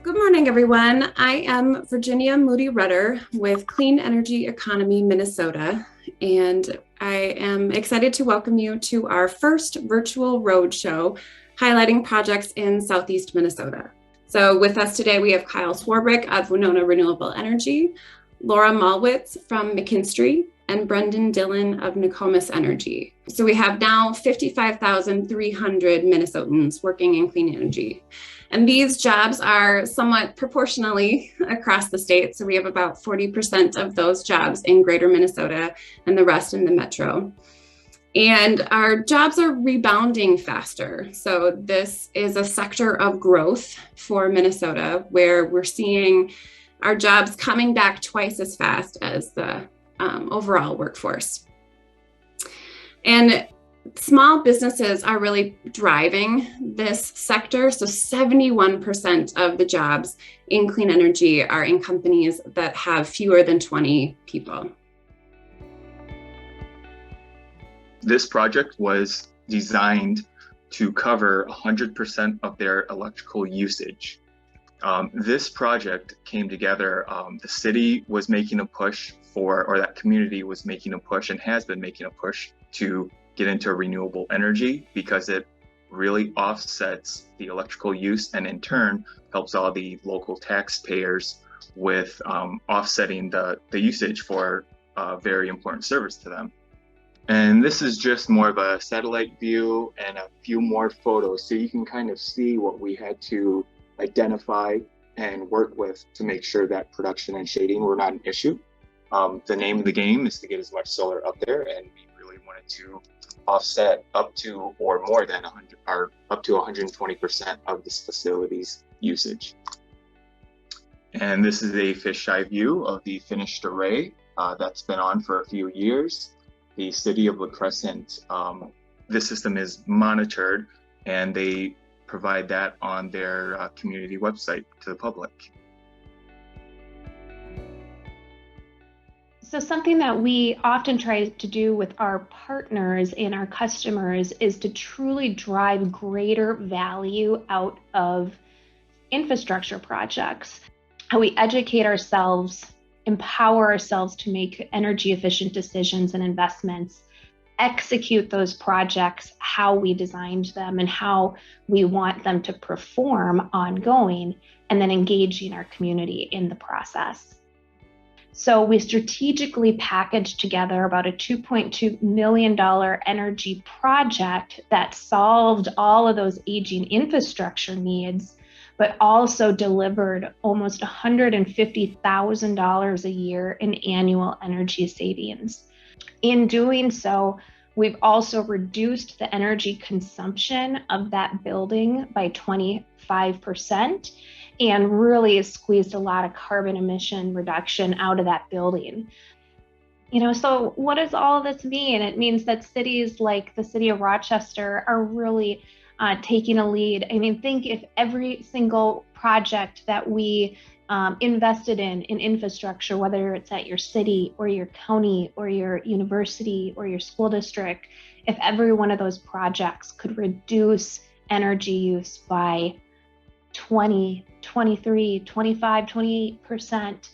Good morning, everyone. I am Virginia Moody Rudder with Clean Energy Economy Minnesota, and I am excited to welcome you to our first virtual roadshow highlighting projects in Southeast Minnesota. So with us today, we have Kyle Swarbrick of Winona Renewable Energy, Laura Malwitz from McKinstry, and Brendan Dillon of Nokomis Energy. So we have now 55,300 Minnesotans working in clean energy. And these jobs are somewhat proportionally across the state. So we have about 40% of those jobs in greater Minnesota and the rest in the metro. And our jobs are rebounding faster. So this is a sector of growth for Minnesota where we're seeing our jobs coming back twice as fast as the overall workforce. And small businesses are really driving this sector. So 71% of the jobs in clean energy are in companies that have fewer than 20 people. This project was designed to cover 100% of their electrical usage. This project came together, the city was making a push or that community was making a push and has been making a push to get into renewable energy because it really offsets the electrical use and in turn helps all the local taxpayers with offsetting the usage for a very important service to them. And this is just more of a satellite view and a few more photos so you can kind of see what we had to identify and work with to make sure that production and shading were not an issue. The name of the game is to get as much solar up there, and we really wanted to offset up to or more than 100 or up to 120% of this facility's usage. And this is a fisheye view of the finished array that's been on for a few years. The city of Crescent, this system is monitored and they provide that on their community website to the public. So something that we often try to do with our partners and our customers is to truly drive greater value out of infrastructure projects. How we educate ourselves, empower ourselves to make energy efficient decisions and investments, execute those projects how we designed them and how we want them to perform ongoing, and then engaging our community in the process. So we strategically packaged together about a $2.2 million energy project that solved all of those aging infrastructure needs, but also delivered almost $150,000 a year in annual energy savings. In doing so, we've also reduced the energy consumption of that building by 25%. And really squeezed a lot of carbon emission reduction out of that building. So what does all of this mean? It means that cities like the city of Rochester are really taking a lead. I mean, think if every single project that we invested in infrastructure, whether it's at your city or your county or your university or your school district, if every one of those projects could reduce energy use by 20, 23, 25, 28%.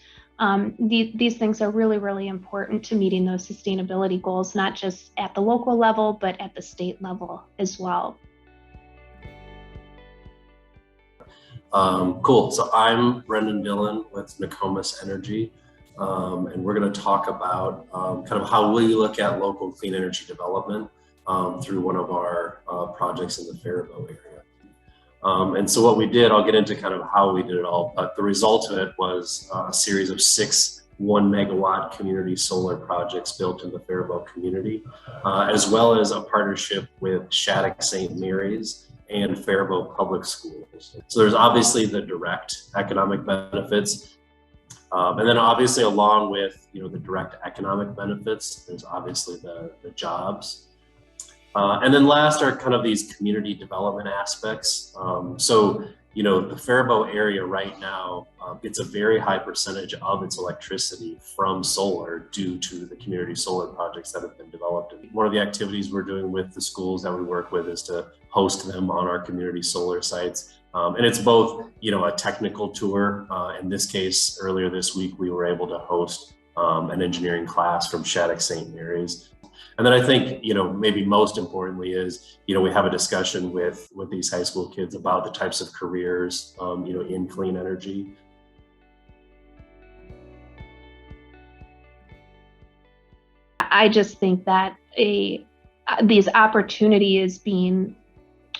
These things are really, really important to meeting those sustainability goals, not just at the local level, but at the state level as well. Cool. So I'm Brendan Dillon with Nokomis Energy, and we're going to talk about kind of how we look at local clean energy development through one of our projects in the Faribault area. And so what we did, I'll get into kind of how we did it all, but the result of it was a series of 6 1-megawatt community solar projects built in the Faribault community, as well as a partnership with Shattuck St. Mary's and Faribault Public Schools. So there's obviously the direct economic benefits, and then obviously along with the direct economic benefits, there's obviously the jobs. And then last are kind of these community development aspects. The Faribault area right now gets a very high percentage of its electricity from solar due to the community solar projects that have been developed. And one of the activities we're doing with the schools that we work with is to host them on our community solar sites And it's both, a technical tour. In this case, earlier this week, we were able to host an engineering class from Shattuck St. Mary's. And then I think, maybe most importantly is, we have a discussion with these high school kids about the types of careers, in clean energy. I just think that these opportunities being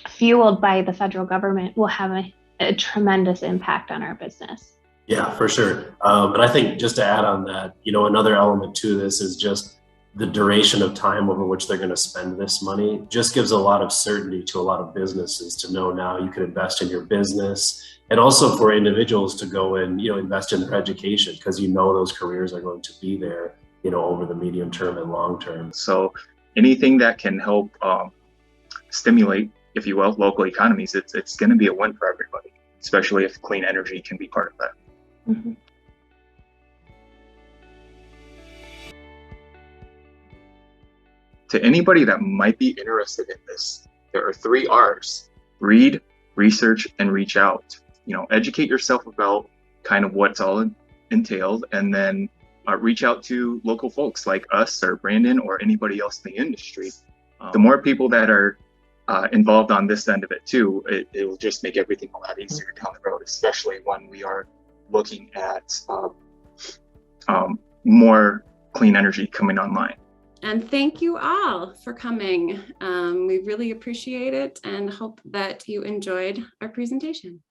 fueled by the federal government will have a tremendous impact on our business. Yeah, for sure. And I think just to add on that, another element to this is just the duration of time over which they're going to spend this money just gives a lot of certainty to a lot of businesses to know now you can invest in your business, and also for individuals to go and, invest in their education because those careers are going to be there, over the medium term and long term. So anything that can help stimulate, if you will, local economies, it's going to be a win for everybody, especially if clean energy can be part of that. Mm-hmm. To anybody that might be interested in this, there are 3 R's: read, research, and reach out. Educate yourself about kind of what's all entailed, and then reach out to local folks like us or Brandon or anybody else in the industry. The more people that are involved on this end of it too, it will just make everything a lot easier down the road, especially when we are looking at more clean energy coming online. And thank you all for coming. We really appreciate it and hope that you enjoyed our presentation.